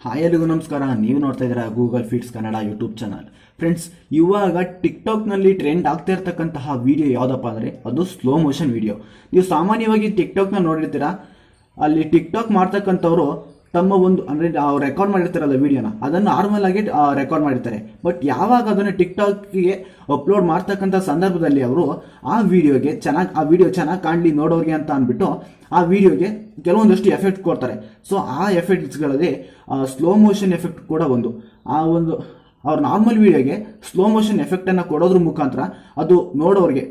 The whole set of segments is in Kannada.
ಹಾಯ್ ಎಲ್ಲಿಗೂ ನಮಸ್ಕಾರ. ನೀವು ನೋಡ್ತಾ ಇದ್ದೀರಾ Google feeds Kannada YouTube channel. Friends, ಇವಾಗ ಟಿಕ್ಟಾಕ್ನಲ್ಲಿ ಟ್ರೆಂಡ್ ಆಗ್ತಾ ಇರ್ತಕ್ಕಂತಹ ವಿಡಿಯೋ ಯಾವುದಪ್ಪ ಅಂದರೆ ಅದು ಸ್ಲೋ ಮೋಷನ್ ವಿಡಿಯೋ. ನೀವು ಸಾಮಾನ್ಯವಾಗಿ ಟಿಕ್ಟಾಕ್ನ ನೋಡಿರ್ತೀರಾ. ಅಲ್ಲಿ ಟಿಕ್ಟಾಕ್ ಮಾಡ್ತಕ್ಕಂಥವ್ರು ತಮ್ಮ ಒಂದು ಅಂದರೆ ಅವ್ರು ರೆಕಾರ್ಡ್ ಮಾಡಿರ್ತಾರಲ್ಲ ವಿಡಿಯೋನ, ಅದನ್ನು ನಾರ್ಮಲ್ ಆಗಿ ರೆಕಾರ್ಡ್ ಮಾಡಿರ್ತಾರೆ. ಬಟ್ ಯಾವಾಗ ಅದನ್ನು ಟಿಕ್ಟಾಕ್ಗೆ ಅಪ್ಲೋಡ್ ಮಾಡ್ತಕ್ಕಂಥ ಸಂದರ್ಭದಲ್ಲಿ ಅವರು ಆ ವಿಡಿಯೋ ಚೆನ್ನಾಗಿ ಕಾಣಲಿ ನೋಡೋರಿಗೆ ಅಂತ ಅಂದ್ಬಿಟ್ಟು ಆ ವಿಡಿಯೋಗೆ ಕೆಲವೊಂದಷ್ಟು ಎಫೆಕ್ಟ್ ಕೊಡ್ತಾರೆ. ಸೊ ಆ ಎಫೆಕ್ಟ್ಸ್ಗಳಲ್ಲಿ ಸ್ಲೋ ಮೋಷನ್ ಎಫೆಕ್ಟ್ ಕೂಡ ಒಂದು ಅವ್ರ ನಾರ್ಮಲ್ ವಿಡಿಯೋಗೆ ಸ್ಲೋ ಮೋಷನ್ ಎಫೆಕ್ಟನ್ನು ಕೊಡೋದ್ರ ಮುಖಾಂತರ ಅದು ನೋಡೋರಿಗೆ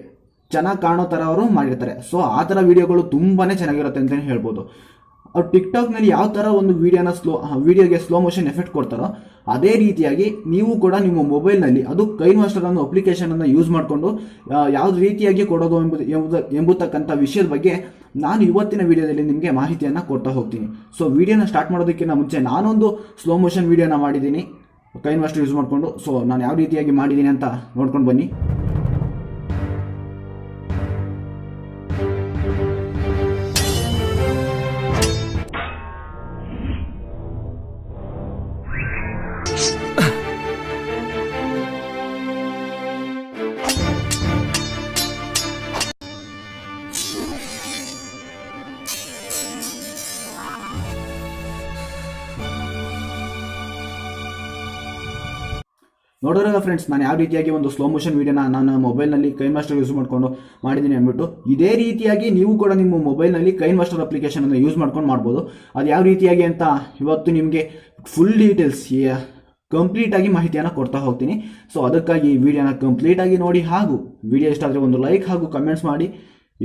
ಚೆನ್ನಾಗಿ ಕಾಣೋ ಥರ ಅವರು ಮಾಡಿರ್ತಾರೆ. ಸೊ ಆ ಥರ ವಿಡಿಯೋಗಳು ತುಂಬಾ ಚೆನ್ನಾಗಿರುತ್ತೆ ಅಂತಲೇ ಹೇಳ್ಬೋದು. ಅವ್ರು ಟಿಕ್ಟಾಕ್ನಲ್ಲಿ ಯಾವ ಥರ ಒಂದು ವಿಡಿಯೋಗೆ ಸ್ಲೋ ಮೋಷನ್ ಎಫೆಕ್ಟ್ ಕೊಡ್ತಾರೋ ಅದೇ ರೀತಿಯಾಗಿ ನೀವು ಕೂಡ ನಿಮ್ಮ ಮೊಬೈಲ್ನಲ್ಲಿ ಅದು ಕೈನ್ಮಾಸ್ಟರ್ ಅನ್ನೋ ಅಪ್ಲಿಕೇಶನನ್ನು ಯೂಸ್ ಮಾಡಿಕೊಂಡು ಯಾವ ರೀತಿಯಾಗಿ ಕೊಡೋದು ಎಂಬತಕ್ಕಂಥ ವಿಷಯದ ಬಗ್ಗೆ ನಾನು ಇವತ್ತಿನ ವಿಡಿಯೋದಲ್ಲಿ ನಿಮಗೆ ಮಾಹಿತಿಯನ್ನು ಕೊಡ್ತಾ ಹೋಗ್ತೀನಿ. ಸೊ ವಿಡಿಯೋನ ಸ್ಟಾರ್ಟ್ ಮಾಡೋದಕ್ಕಿಂತ ಮುಂಚೆ ನಾನೊಂದು ಸ್ಲೋ ಮೋಷನ್ ವಿಡಿಯೋನ ಮಾಡಿದ್ದೀನಿ ಕೈನ್ಮಾಸ್ಟರ್ ಯೂಸ್ ಮಾಡಿಕೊಂಡು. ಸೊ ನಾನು ಯಾವ ರೀತಿಯಾಗಿ ಮಾಡಿದ್ದೀನಿ ಅಂತ ನೋಡ್ಕೊಂಡು ಬನ್ನಿ. ನೋಡೋರಲ್ಲ ಫ್ರೆಂಡ್ಸ್, ನಾನು ಯಾವ ರೀತಿಯಾಗಿ ಒಂದು ಸ್ಲೋ ಮೋಷನ್ ವಿಡಿಯೋನ ನಾನು ಮೊಬೈಲ್ನಲ್ಲಿ ಕೈನ್ಮಾಸ್ಟರ್ ಯೂಸ್ ಮಾಡಿಕೊಂಡು ಮಾಡಿದ್ದೀನಿ ಅಂದ್ಬಿಟ್ಟು ಇದೇ ರೀತಿಯಾಗಿ ನೀವು ಕೂಡ ನಿಮ್ಮ ಮೊಬೈಲ್ನಲ್ಲಿ ಕೈನ್ಮಾಸ್ಟರ್ ಅಪ್ಲಿಕೇಶನನ್ನು ಯೂಸ್ ಮಾಡ್ಕೊಂಡು ಮಾಡ್ಬೋದು. ಅದು ಯಾವ ರೀತಿಯಾಗಿ ಅಂತ ಇವತ್ತು ನಿಮಗೆ ಫುಲ್ ಡೀಟೇಲ್ಸ್ ಕಂಪ್ಲೀಟಾಗಿ ಮಾಹಿತಿಯನ್ನು ಕೊಡ್ತಾ ಹೋಗ್ತೀನಿ. ಸೊ ಅದಕ್ಕಾಗಿ ಈ ವಿಡಿಯೋನ ಕಂಪ್ಲೀಟಾಗಿ ನೋಡಿ, ಹಾಗೂ ವಿಡಿಯೋ ಇಷ್ಟ ಆದರೆ ಒಂದು ಲೈಕ್ ಹಾಗೂ ಕಮೆಂಟ್ಸ್ ಮಾಡಿ.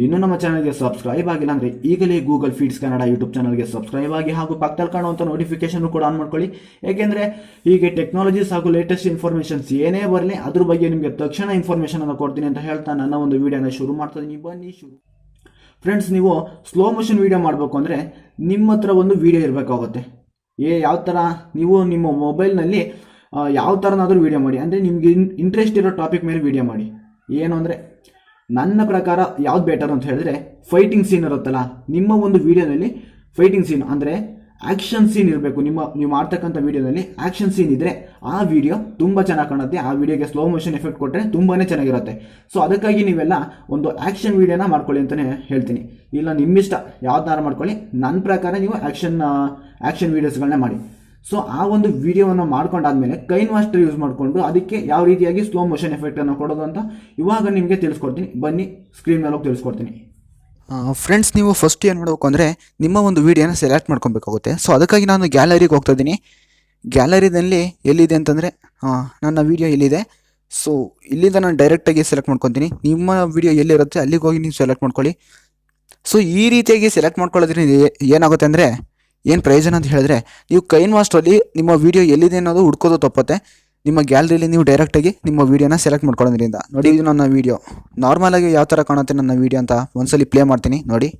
ಇನ್ನೂ ನಮ್ಮ ಚಾನಲ್ಗೆ ಸಬ್ಸ್ಕ್ರೈಬ್ ಆಗಿಲ್ಲ ಅಂದರೆ ಈಗಲೇ ಗೂಗಲ್ ಫೀಡ್ಸ್ ಕನ್ನಡ ಯೂಟ್ಯೂಬ್ ಚಾನಲ್ಗೆ ಸಬ್ಸ್ಕ್ರೈಬ್ ಆಗಿ ಹಾಗೂ ಪಕ್ಕದಲ್ಲಿ ಕಾಣುವಂಥ ನೋಟಿಫಿಕೇಶನ್ ಕೂಡ ಆನ್ ಮಾಡ್ಕೊಳ್ಳಿ. ಏಕೆಂದರೆ ಹೀಗೆ ಟೆಕ್ನಾಲಜೀಸ್ ಹಾಗೂ ಲೇಟೆಸ್ಟ್ ಇನ್ಫಾರ್ಮೇಷನ್ಸ್ ಏನೇ ಬರಲಿ ಅದ್ರ ಬಗ್ಗೆ ನಿಮಗೆ ತಕ್ಷಣ ಇನ್ಫಾರ್ಮೇಷನನ್ನು ಕೊಡ್ತೀನಿ ಅಂತ ಹೇಳ್ತಾ ನನ್ನ ಒಂದು ವಿಡಿಯೋನ ಶುರು ಮಾಡ್ತಿದ್ದೀನಿ. ಬನ್ನಿ ಶುರು. ಫ್ರೆಂಡ್ಸ್, ನೀವು ಸ್ಲೋ ಮೋಷನ್ ವಿಡಿಯೋ ಮಾಡಬೇಕು ಅಂದರೆ ನಿಮ್ಮ ಹತ್ರ ಒಂದು ವಿಡಿಯೋ ಇರಬೇಕಾಗುತ್ತೆ. ಯಾವ ಥರ ನೀವು ನಿಮ್ಮ ಮೊಬೈಲ್ನಲ್ಲಿ ಯಾವ ಥರನಾದರೂ ವಿಡಿಯೋ ಮಾಡಿ, ಅಂದರೆ ನಿಮಗೆ ಇಂಟ್ರೆಸ್ಟ್ ಇರೋ ಟಾಪಿಕ್ ಮೇಲೆ ವಿಡಿಯೋ ಮಾಡಿ. ಏನು ಅಂದರೆ ನನ್ನ ಪ್ರಕಾರ ಯಾವ್ದು ಬೆಟರ್ ಅಂತ ಹೇಳಿದ್ರೆ ಫೈಟಿಂಗ್ ಸೀನ್ ಇರುತ್ತಲ್ಲ, ನಿಮ್ಮ ಒಂದು ವಿಡಿಯೋನಲ್ಲಿ ಫೈಟಿಂಗ್ ಸೀನ್ ಅಂದರೆ ಆ್ಯಕ್ಷನ್ ಸೀನ್ ಇರಬೇಕು. ನೀವು ಮಾಡ್ತಕ್ಕಂಥ ವಿಡಿಯೋದಲ್ಲಿ ಆ್ಯಕ್ಷನ್ ಸೀನ್ ಇದ್ದರೆ ಆ ವಿಡಿಯೋ ತುಂಬ ಚೆನ್ನಾಗಿ ಕಾಣುತ್ತೆ. ಆ ವಿಡಿಯೋಗೆ ಸ್ಲೋ ಮೋಷನ್ ಎಫೆಕ್ಟ್ ಕೊಟ್ಟರೆ ತುಂಬಾ ಚೆನ್ನಾಗಿರುತ್ತೆ. ಸೊ ಅದಕ್ಕಾಗಿ ನೀವೆಲ್ಲ ಒಂದು ಆ್ಯಕ್ಷನ್ ವಿಡಿಯೋನ ಮಾಡ್ಕೊಳ್ಳಿ ಅಂತಲೇ ಹೇಳ್ತೀನಿ. ಇಲ್ಲ ನಿಮ್ಮಿಷ್ಟ ಯಾವ ಥರ ಮಾಡ್ಕೊಳ್ಳಿ. ನನ್ನ ಪ್ರಕಾರ ನೀವು ಆ್ಯಕ್ಷನ್ ವೀಡಿಯೋಸ್ಗಳನ್ನ ಮಾಡಿ. ಸೊ ಆ ಒಂದು ವಿಡಿಯೋವನ್ನು ಮಾಡ್ಕೊಂಡಾದ್ಮೇಲೆ ಕೈನ್ಮಾಸ್ಟರ್ ಯೂಸ್ ಮಾಡಿಕೊಂಡು ಅದಕ್ಕೆ ಯಾವ ರೀತಿಯಾಗಿ ಸ್ಲೋ ಮೋಷನ್ ಎಫೆಕ್ಟನ್ನು ಕೊಡೋದು ಅಂತ ಇವಾಗ ನಿಮಗೆ ತಿಳಿಸ್ಕೊಡ್ತೀನಿ. ಬನ್ನಿ ಸ್ಕ್ರೀನ್ ಮೇಲೆ ಹೋಗಿ ತಿಳಿಸ್ಕೊಡ್ತೀನಿ. ಫ್ರೆಂಡ್ಸ್, ನೀವು ಫಸ್ಟ್ ಏನು ಮಾಡಬೇಕು ಅಂದರೆ ನಿಮ್ಮ ಒಂದು ವೀಡಿಯೋನ ಸೆಲೆಕ್ಟ್ ಮಾಡ್ಕೊಬೇಕಾಗುತ್ತೆ. ಸೊ ಅದಕ್ಕಾಗಿ ನಾನು ಗ್ಯಾಲರಿಗೆ ಹೋಗ್ತಾ ಇದ್ದೀನಿ. ಗ್ಯಾಲರಿನಲ್ಲಿ ಎಲ್ಲಿದೆ ಅಂತಂದರೆ ನನ್ನ ವೀಡಿಯೋ ಎಲ್ಲಿದೆ. ಸೊ ಇಲ್ಲಿಂದ ನಾನು ಡೈರೆಕ್ಟಾಗಿ ಸೆಲೆಕ್ಟ್ ಮಾಡ್ಕೊತೀನಿ. ನಿಮ್ಮ ವೀಡಿಯೋ ಎಲ್ಲಿರುತ್ತೆ ಅಲ್ಲಿಗೆ ಹೋಗಿ ನೀವು ಸೆಲೆಕ್ಟ್ ಮಾಡ್ಕೊಳ್ಳಿ. ಸೊ ಈ ರೀತಿಯಾಗಿ ಸೆಲೆಕ್ಟ್ ಮಾಡ್ಕೊಳ್ಳೋದ್ರಿಂದ ಏನಾಗುತ್ತೆ ಅಂದರೆ ಏನು ಪ್ರಯೋಜನ ಅಂತ ಹೇಳಿದ್ರೆ, ನೀವು ಕೈನ್ಮಾಸ್ಟ್ರಲ್ಲಿ ನಿಮ್ಮ ವೀಡಿಯೋ ಎಲ್ಲಿದೆ ಅನ್ನೋದು ಹುಡ್ಕೋದು ತಪ್ಪುತ್ತೆ. ನಿಮ್ಮ ಗ್ಯಾಲರಿಲಿ ನೀವು ಡೈರೆಕ್ಟಾಗಿ ನಿಮ್ಮ ವೀಡಿಯೋನ ಸೆಲೆಕ್ಟ್ ಮಾಡ್ಕೊಳ್ಳೋದ್ರಿಂದ ನೋಡಿ, ಇದು ನನ್ನ ವೀಡಿಯೋ ನಾರ್ಮಲಾಗಿ ಯಾವ ಥರ ಕಾಣುತ್ತೆ ನನ್ನ ವೀಡಿಯೋ ಅಂತ ಒಂದ್ಸಲಿ ಪ್ಲೇ ಮಾಡ್ತೀನಿ ನೋಡಿ.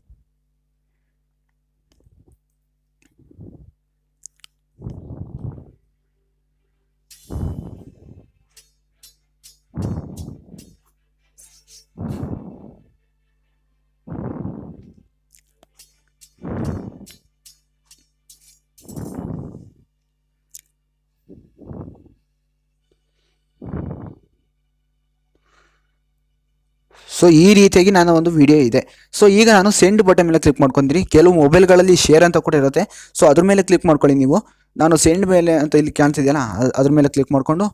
ಸೊ ಈ ರೀತಿಯಾಗಿ ನನ್ನ ಒಂದು ವಿಡಿಯೋ ಇದೆ. ಸೊ ಈಗ ನಾನು ಸೆಂಡ್ ಬಟನ್ ಮೇಲೆ ಕ್ಲಿಕ್ ಮಾಡ್ಕೊತೀನಿ. ಕೆಲವು ಮೊಬೈಲ್ಗಳಲ್ಲಿ ಶೇರ್ ಅಂತ ಕೂಡ ಇರುತ್ತೆ. ಸೊ ಅದ್ರ ಮೇಲೆ ಕ್ಲಿಕ್ ಮಾಡ್ಕೊಳ್ಳಿ ನೀವು. ನಾನು ಸೆಂಡ್ ಮೇಲೆ ಅಂತ ಇಲ್ಲಿ ಕಾಣ್ತಿದೆಯಲ್ಲ ಅದ್ರ ಮೇಲೆ ಕ್ಲಿಕ್ ಮಾಡಿಕೊಂಡು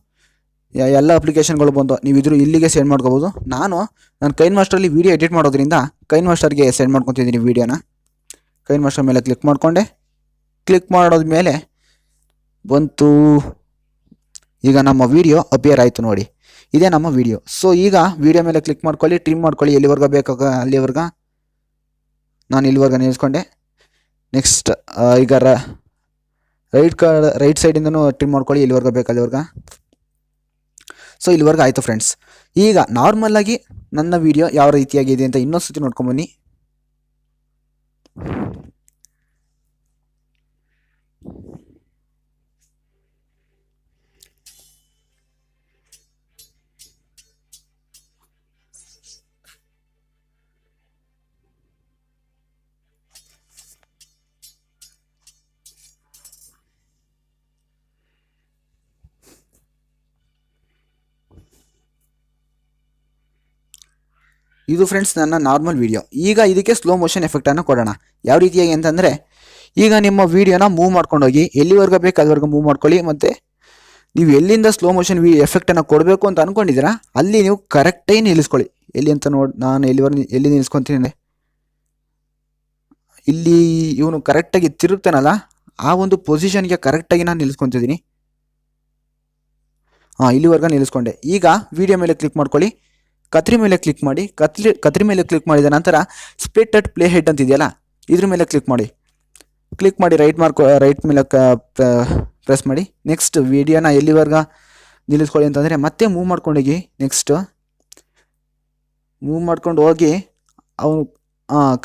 ಎಲ್ಲ ಅಪ್ಲಿಕೇಶನ್ಗಳು ಬಂದು ನೀವು ಇಲ್ಲಿಗೆ ಸೆಂಡ್ ಮಾಡ್ಕೋಬೋದು. ನಾನು ಕೈನ್ಮಾಸ್ಟರಲ್ಲಿ ವೀಡಿಯೋ ಎಡಿಟ್ ಮಾಡೋದ್ರಿಂದ ಕೈನ್ಮಾಸ್ಟರ್ಗೆ ಸೆಂಡ್ ಮಾಡ್ಕೊತಿದ್ದೀನಿ ವೀಡಿಯೋನ. ಕೈನ್ಮಾಸ್ಟರ್ ಮೇಲೆ ಕ್ಲಿಕ್ ಮಾಡಿಕೊಂಡೆ. ಕ್ಲಿಕ್ ಮಾಡೋದ್ಮೇಲೆ ಬಂತು. ಈಗ ನಮ್ಮ ವೀಡಿಯೋ ಅಪಿಯರ್ ಆಯಿತು ನೋಡಿ, ಇದೇ ನಮ್ಮ ವೀಡಿಯೋ. ಸೊ ಈಗ ವೀಡಿಯೋ ಮೇಲೆ ಕ್ಲಿಕ್ ಮಾಡ್ಕೊಳ್ಳಿ, ಟ್ರಿಮ್ ಮಾಡ್ಕೊಳ್ಳಿ ಎಲ್ಲಿವರೆಗೂ ಬೇಕಾಗ ಅಲ್ಲಿವರೆಗೆ. ನಾನು ಇಲ್ಲಿವರೆಗೆ ನಿಲ್ಲಿಸ್ಕೊಂಡೆ. ನೆಕ್ಸ್ಟ್ ಈಗ ರೈಟ್ ಸೈಡಿಂದನೂ ಟ್ರಿಮ್ ಮಾಡ್ಕೊಳ್ಳಿ ಎಲ್ಲಿವರೆಗೂ ಬೇಕು ಅಲ್ಲಿವರೆಗೆ. ಸೊ ಇಲ್ಲಿವರೆಗೆ ಆಯಿತು ಫ್ರೆಂಡ್ಸ್. ಈಗ ನಾರ್ಮಲಾಗಿ ನನ್ನ ವೀಡಿಯೋ ಯಾವ ರೀತಿಯಾಗಿದೆ ಅಂತ ಇನ್ನೊಂದು ಸತಿ ನೋಡ್ಕೊಂಬನ್ನಿ. ಇದು ಫ್ರೆಂಡ್ಸ್ ನನ್ನ ನಾರ್ಮಲ್ ವೀಡಿಯೋ. ಈಗ ಇದಕ್ಕೆ ಸ್ಲೋ ಮೋಷನ್ ಎಫೆಕ್ಟನ್ನು ಕೊಡೋಣ. ಯಾವ ರೀತಿಯಾಗಿ ಅಂತಂದರೆ, ಈಗ ನಿಮ್ಮ ವೀಡಿಯೋನ ಮೂವ್ ಮಾಡ್ಕೊಂಡೋಗಿ ಎಲ್ಲಿವರೆಗೂ ಬೇಕು ಅಲ್ಲಿವರೆಗೂ ಮೂವ್ ಮಾಡ್ಕೊಳ್ಳಿ. ಮತ್ತು ನೀವು ಎಲ್ಲಿಂದ ಸ್ಲೋ ಮೋಷನ್ ಎಫೆಕ್ಟನ್ನು ಕೊಡಬೇಕು ಅಂತ ಅಂದ್ಕೊಂಡಿದ್ದೀರಾ ಅಲ್ಲಿ ನೀವು ಕರೆಕ್ಟಾಗಿ ನಿಲ್ಲಿಸ್ಕೊಳ್ಳಿ. ಎಲ್ಲಿ ಅಂತ ನಾನು ಎಲ್ಲಿ ನಿಲ್ಲಿಸ್ಕೊತೀನಿ ಅಂದರೆ, ಇಲ್ಲಿ ಇವನು ಕರೆಕ್ಟಾಗಿ ತಿರುಗ್ತಾನಲ್ಲ ಆ ಒಂದು ಪೊಸಿಷನ್ಗೆ ಕರೆಕ್ಟಾಗಿ ನಾನು ನಿಲ್ಲಿಸ್ಕೊತಿದ್ದೀನಿ. ಇಲ್ಲಿವರೆಗೂ ನಿಲ್ಲಿಸ್ಕೊಂಡೆ. ಈಗ ವಿಡಿಯೋ ಮೇಲೆ ಕ್ಲಿಕ್ ಮಾಡ್ಕೊಳ್ಳಿ, ಕತ್ರಿ ಮೇಲೆ ಕ್ಲಿಕ್ ಮಾಡಿ. ಕತ್ರಿ ಮೇಲೆ ಕ್ಲಿಕ್ ಮಾಡಿದ ನಂತರ ಸ್ಪ್ಲಿಟ್ ಅಟ್ ಪ್ಲೇ ಹೆಡ್ ಅಂತಿದೆಯಲ್ಲ ಇದ್ರ ಮೇಲೆ ಕ್ಲಿಕ್ ಮಾಡಿ. ರೈಟ್ ಮೇಲೆ ಪ್ರೆಸ್ ಮಾಡಿ. ನೆಕ್ಸ್ಟ್ ವಿಡಿಯೋನ ಎಲ್ಲಿವರೆಗೂ ನಿಲ್ಲಿಸ್ಕೊಳ್ಳಿ ಅಂತಂದರೆ ಮತ್ತೆ ಮೂವ್ ಮಾಡ್ಕೊಂಡೋಗಿ. ನೆಕ್ಸ್ಟ್ ಮೂವ್ ಮಾಡ್ಕೊಂಡು ಹೋಗಿ ಅವನು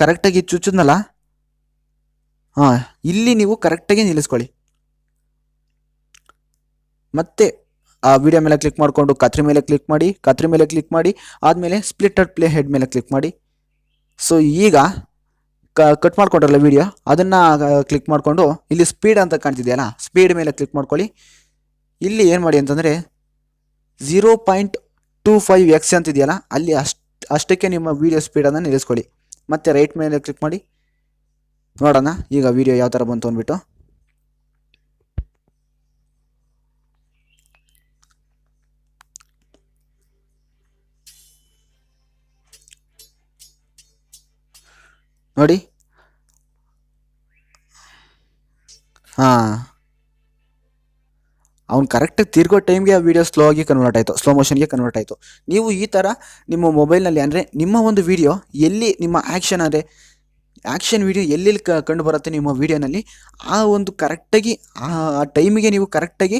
ಕರೆಕ್ಟಾಗಿ ಚುಚ್ಚಿದ್ನಲ್ಲ ಇಲ್ಲಿ ನೀವು ಕರೆಕ್ಟಾಗಿ ನಿಲ್ಲಿಸ್ಕೊಳ್ಳಿ. ಮತ್ತೆ ಆ ವಿಡಿಯೋ ಮೇಲೆ ಕ್ಲಿಕ್ ಮಾಡಿಕೊಂಡು ಕತ್ರಿ ಮೇಲೆ ಕ್ಲಿಕ್ ಮಾಡಿ ಆದಮೇಲೆ ಸ್ಪ್ಲಿಟ್ ಅಟ್ ಪ್ಲೇ ಹೆಡ್ ಮೇಲೆ ಕ್ಲಿಕ್ ಮಾಡಿ. ಸೊ ಈಗ ಕಟ್ ಮಾಡ್ಕೊಂಡ್ರಲ್ಲ ವಿಡಿಯೋ, ಅದನ್ನು ಕ್ಲಿಕ್ ಮಾಡಿಕೊಂಡು ಇಲ್ಲಿ ಸ್ಪೀಡ್ ಅಂತ ಕಾಣ್ತಿದೆಯಲ್ಲ ಸ್ಪೀಡ್ ಮೇಲೆ ಕ್ಲಿಕ್ ಮಾಡ್ಕೊಳ್ಳಿ. ಇಲ್ಲಿ ಏನು ಮಾಡಿ ಅಂತಂದರೆ 0.25x ಅಂತಿದೆಯಲ್ಲ ಅಲ್ಲಿ ಅಷ್ಟಕ್ಕೆ ನಿಮ್ಮ ವಿಡಿಯೋ ಸ್ಪೀಡನ್ನು ನಿಲ್ಲಿಸ್ಕೊಳ್ಳಿ. ಮತ್ತು ರೈಟ್ ಮೇಲೆ ಕ್ಲಿಕ್ ಮಾಡಿ. ನೋಡೋಣ ಈಗ ವಿಡಿಯೋ ಯಾವ ಥರ ಬಂತು ಅಂದ್ಬಿಟ್ಟು. ನೋಡಿ, ಅವ್ನು ಕರೆಕ್ಟಾಗಿ ತಿರ್ಗೋ ಟೈಮ್ಗೆ ಆ ವಿಡಿಯೋ ಸ್ಲೋ ಮೋಷನ್ಗೆ ಕನ್ವರ್ಟ್ ಆಯಿತು. ನೀವು ಈ ಥರ ನಿಮ್ಮ ಮೊಬೈಲ್ನಲ್ಲಿ ಅಂದರೆ ನಿಮ್ಮ ಒಂದು ವಿಡಿಯೋ ಎಲ್ಲಿ ನಿಮ್ಮ ಆ್ಯಕ್ಷನ್ ವಿಡಿಯೋ ಎಲ್ಲೆಲ್ಲಿ ಕಂಡು ಬರುತ್ತೆ ನಿಮ್ಮ ವಿಡಿಯೋನಲ್ಲಿ ಆ ಒಂದು ಕರೆಕ್ಟಾಗಿ ಆ ಟೈಮಿಗೆ ನೀವು ಕರೆಕ್ಟಾಗಿ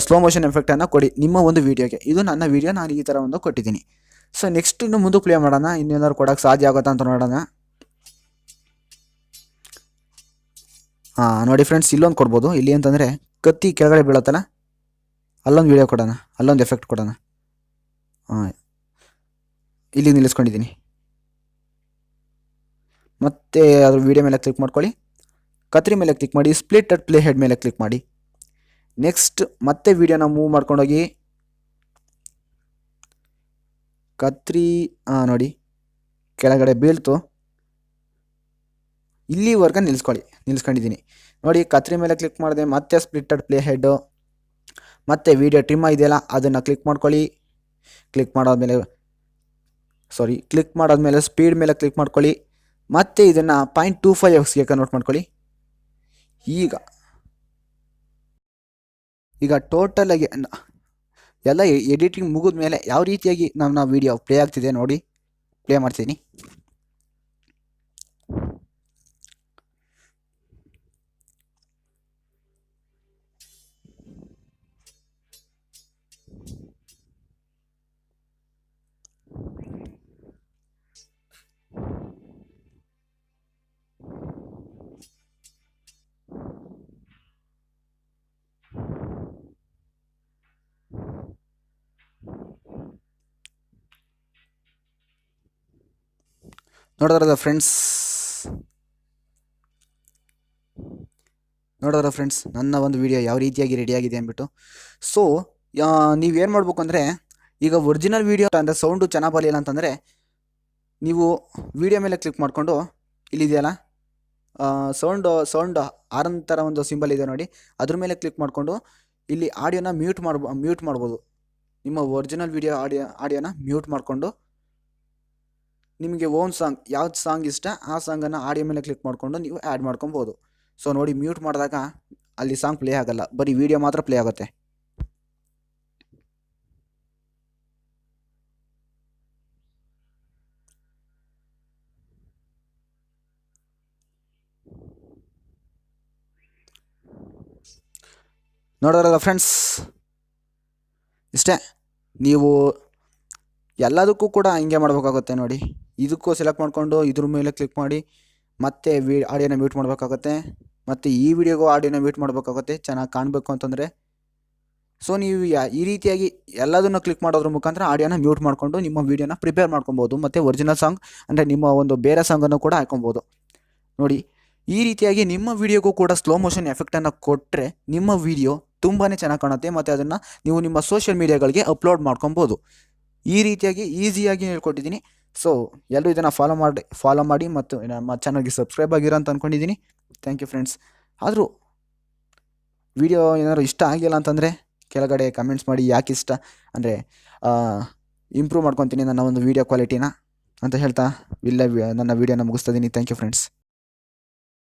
ಸ್ಲೋ ಮೋಷನ್ ಎಫೆಕ್ಟನ್ನು ಕೊಡಿ ನಿಮ್ಮ ಒಂದು ವಿಡಿಯೋಗೆ. ಇದು ನನ್ನ ವಿಡಿಯೋ, ನಾನು ಈ ಥರ ಒಂದು ಕೊಟ್ಟಿದ್ದೀನಿ. ಸೊ ನೆಕ್ಸ್ಟ್ ಇನ್ನು ಮುಂದೆ ಪ್ಲೇ ಮಾಡೋಣ, ಇನ್ನೇನಾದ್ರು ಕೊಡೋಕ್ಕೆ ಸಾಧ್ಯ ಆಗುತ್ತಾ ಅಂತ ನೋಡೋಣ. ನೋಡಿ ಫ್ರೆಂಡ್ಸ್, ಇಲ್ಲೊಂದು ಕೊಡ್ಬೋದು. ಇಲ್ಲಿ ಅಂತಂದರೆ ಕತ್ತಿ ಕೆಳಗಡೆ ಬೀಳತ್ತಲ್ಲ ಅಲ್ಲೊಂದು ವಿಡಿಯೋ ಕೊಡೋಣ, ಅಲ್ಲೊಂದು ಎಫೆಕ್ಟ್ ಕೊಡೋಣ. ಇಲ್ಲಿ ನಿಲ್ಲಿಸ್ಕೊಂಡಿದ್ದೀನಿ. ಮತ್ತೆ ಅದ್ರ ವಿಡಿಯೋ ಮೇಲೆ ಕ್ಲಿಕ್ ಮಾಡ್ಕೊಳ್ಳಿ, ಕತ್ರಿ ಮೇಲೆ ಕ್ಲಿಕ್ ಮಾಡಿ, ಸ್ಪ್ಲಿಟ್ ಅಟ್ ಪ್ಲೇ ಹೆಡ್ ಮೇಲೆ ಕ್ಲಿಕ್ ಮಾಡಿ. ನೆಕ್ಸ್ಟ್ ಮತ್ತೆ ವಿಡಿಯೋನ ಮೂವ್ ಮಾಡ್ಕೊಂಡೋಗಿ ಕತ್ರಿ ನೋಡಿ ಕೆಳಗಡೆ ಬೀಳ್ತು, ಇಲ್ಲಿವರೆಗೂ ನಿಲ್ಲಿಸ್ಕೊಂಡಿದ್ದೀನಿ. ನೋಡಿ ಕತ್ರಿ ಮೇಲೆ ಕ್ಲಿಕ್ ಮಾಡಿದೆ, ಮತ್ತೆ ಸ್ಪ್ಲಿಟ್ ಅಟ್ ಪ್ಲೇ ಹೆಡ್ಡು, ಮತ್ತೆ ವಿಡಿಯೋ ಟ್ರಿಮ್ ಇದೆಯಲ್ಲ ಅದನ್ನು ಕ್ಲಿಕ್ ಮಾಡ್ಕೊಳ್ಳಿ. ಕ್ಲಿಕ್ ಮಾಡಾದ್ಮೇಲೆ ಸ್ಪೀಡ್ ಮೇಲೆ ಕ್ಲಿಕ್ ಮಾಡ್ಕೊಳ್ಳಿ. ಮತ್ತೆ ಇದನ್ನು 0.25xಗೆ ಕನ್ವರ್ಟ್ ಮಾಡ್ಕೊಳ್ಳಿ. ಈಗ ಟೋಟಲಾಗಿ ಎಲ್ಲ ಎಡಿಟಿಂಗ್ ಮುಗಿದ ಮೇಲೆ ಯಾವ ರೀತಿಯಾಗಿ ನಮ್ಮ ವಿಡಿಯೋ ಪ್ಲೇ ಆಗ್ತಿದೆ ನೋಡಿ, ಪ್ಲೇ ಮಾಡ್ತೀನಿ. ನೋಡಿದ್ರದ ಫ್ರೆಂಡ್ಸ್ ನನ್ನ ಒಂದು ವಿಡಿಯೋ ಯಾವ ರೀತಿಯಾಗಿ ರೆಡಿಯಾಗಿದೆ ಅಂದ್ಬಿಟ್ಟು. ಸೊ ನೀವೇನು ಮಾಡಬೇಕು ಅಂದರೆ, ಈಗ ಒರಿಜಿನಲ್ ವಿಡಿಯೋ ಅಂದರೆ ಸೌಂಡು ಚೆನ್ನಾಗಿ ಬರಲಿಲ್ಲ ಅಂತಂದರೆ ನೀವು ವಿಡಿಯೋ ಮೇಲೆ ಕ್ಲಿಕ್ ಮಾಡಿಕೊಂಡು ಇಲ್ಲಿದೆಯಲ್ಲ ಸೌಂಡ್ ಆರನ್ ಥರ ಒಂದು ಸಿಂಬಲ್ ಇದೆ ನೋಡಿ, ಅದ್ರ ಮೇಲೆ ಕ್ಲಿಕ್ ಮಾಡಿಕೊಂಡು ಇಲ್ಲಿ ಆಡಿಯೋನ ಮ್ಯೂಟ್ ಮಾಡ್ಬೋದು. ನಿಮ್ಮ ಒರಿಜಿನಲ್ ವಿಡಿಯೋ ಆಡಿಯೋನ ಮ್ಯೂಟ್ ಮಾಡಿಕೊಂಡು ನಿಮಗೆ ಓನ್ ಸಾಂಗ್ ಯಾವ್ದು ಸಾಂಗ್ ಇಷ್ಟ ಆ ಸಾಂಗನ್ನು ಆಡಿಯೋ ಮೇಲೆ ಕ್ಲಿಕ್ ಮಾಡಿಕೊಂಡು ನೀವು ಆ್ಯಡ್ ಮಾಡ್ಕೊಬೋದು. ಸೊ ನೋಡಿ, ಮ್ಯೂಟ್ ಮಾಡಿದಾಗ ಅಲ್ಲಿ ಸಾಂಗ್ ಪ್ಲೇ ಆಗಲ್ಲ, ಬರೀ ವಿಡಿಯೋ ಮಾತ್ರ ಪ್ಲೇ ಆಗುತ್ತೆ. ನೋಡೋರಲ್ಲ ಫ್ರೆಂಡ್ಸ್, ಇಷ್ಟೇ. ನೀವು ಎಲ್ಲದಕ್ಕೂ ಕೂಡ ಹಿಂಗೆ ಮಾಡಬೇಕಾಗುತ್ತೆ ನೋಡಿ. ಇದಕ್ಕೂ ಸೆಲೆಕ್ಟ್ ಮಾಡಿಕೊಂಡು ಇದ್ರ ಮೇಲೆ ಕ್ಲಿಕ್ ಮಾಡಿ ಮತ್ತೆ ಆಡಿಯೋನ ಮ್ಯೂಟ್ ಮಾಡಬೇಕಾಗುತ್ತೆ. ಮತ್ತು ಈ ವಿಡಿಯೋಗೂ ಆಡಿಯೋನ ಮ್ಯೂಟ್ ಮಾಡಬೇಕಾಗುತ್ತೆ ಚೆನ್ನಾಗಿ ಕಾಣಬೇಕು ಅಂತಂದರೆ. ಸೊ ನೀವು ಈ ರೀತಿಯಾಗಿ ಎಲ್ಲದನ್ನು ಕ್ಲಿಕ್ ಮಾಡೋದ್ರ ಮುಖಾಂತರ ಆಡಿಯೋನ ಮ್ಯೂಟ್ ಮಾಡಿಕೊಂಡು ನಿಮ್ಮ ವೀಡಿಯೋನ ಪ್ರಿಪೇರ್ ಮಾಡ್ಕೊಬೋದು. ಮತ್ತು ಒರಿಜಿನಲ್ ಸಾಂಗ್ ಅಂದರೆ ನಿಮ್ಮ ಒಂದು ಬೇರೆ ಸಾಂಗನ್ನು ಕೂಡ ಹಾಕೊಬೋದು. ನೋಡಿ, ಈ ರೀತಿಯಾಗಿ ನಿಮ್ಮ ವಿಡಿಯೋಗೂ ಕೂಡ ಸ್ಲೋ ಮೋಷನ್ ಎಫೆಕ್ಟನ್ನು ಕೊಟ್ಟರೆ ನಿಮ್ಮ ವಿಡಿಯೋ ತುಂಬಾ ಚೆನ್ನಾಗಿ ಕಾಣುತ್ತೆ. ಮತ್ತು ಅದನ್ನು ನೀವು ನಿಮ್ಮ ಸೋಷಿಯಲ್ ಮೀಡಿಯಾಗಳಿಗೆ ಅಪ್ಲೋಡ್ ಮಾಡ್ಕೊಬೋದು. ಈ ರೀತಿಯಾಗಿ ಈಸಿಯಾಗಿ ಹೇಳ್ಕೊಟ್ಟಿದ್ದೀನಿ. ಸೊ ಎಲ್ಲರೂ ಇದನ್ನು ಫಾಲೋ ಮಾಡಿ ಮತ್ತು ನಮ್ಮ ಚಾನಲ್ಗೆ ಸಬ್ಸ್ಕ್ರೈಬ್ ಆಗಿರೋ ಅಂತ ಅಂದ್ಕೊಂಡಿದ್ದೀನಿ. Thank you friends. ಆದರೂ ವಿಡಿಯೋ ಏನಾದ್ರು ಇಷ್ಟ ಆಗಿಲ್ಲ ಅಂತಂದರೆ ಕೆಳಗಡೆ ಕಮೆಂಟ್ಸ್ ಮಾಡಿ, ಯಾಕೆ ಇಷ್ಟ ಅಂದರೆ ಇಂಪ್ರೂವ್ ಮಾಡ್ಕೊತೀನಿ ನನ್ನ ಒಂದು ವೀಡಿಯೋ ಕ್ವಾಲಿಟಿನ ಅಂತ ಹೇಳ್ತಾ ನನ್ನ ವೀಡಿಯೋನ ಮುಗಿಸ್ತಾ ಇದ್ದೀನಿ. Thank you friends.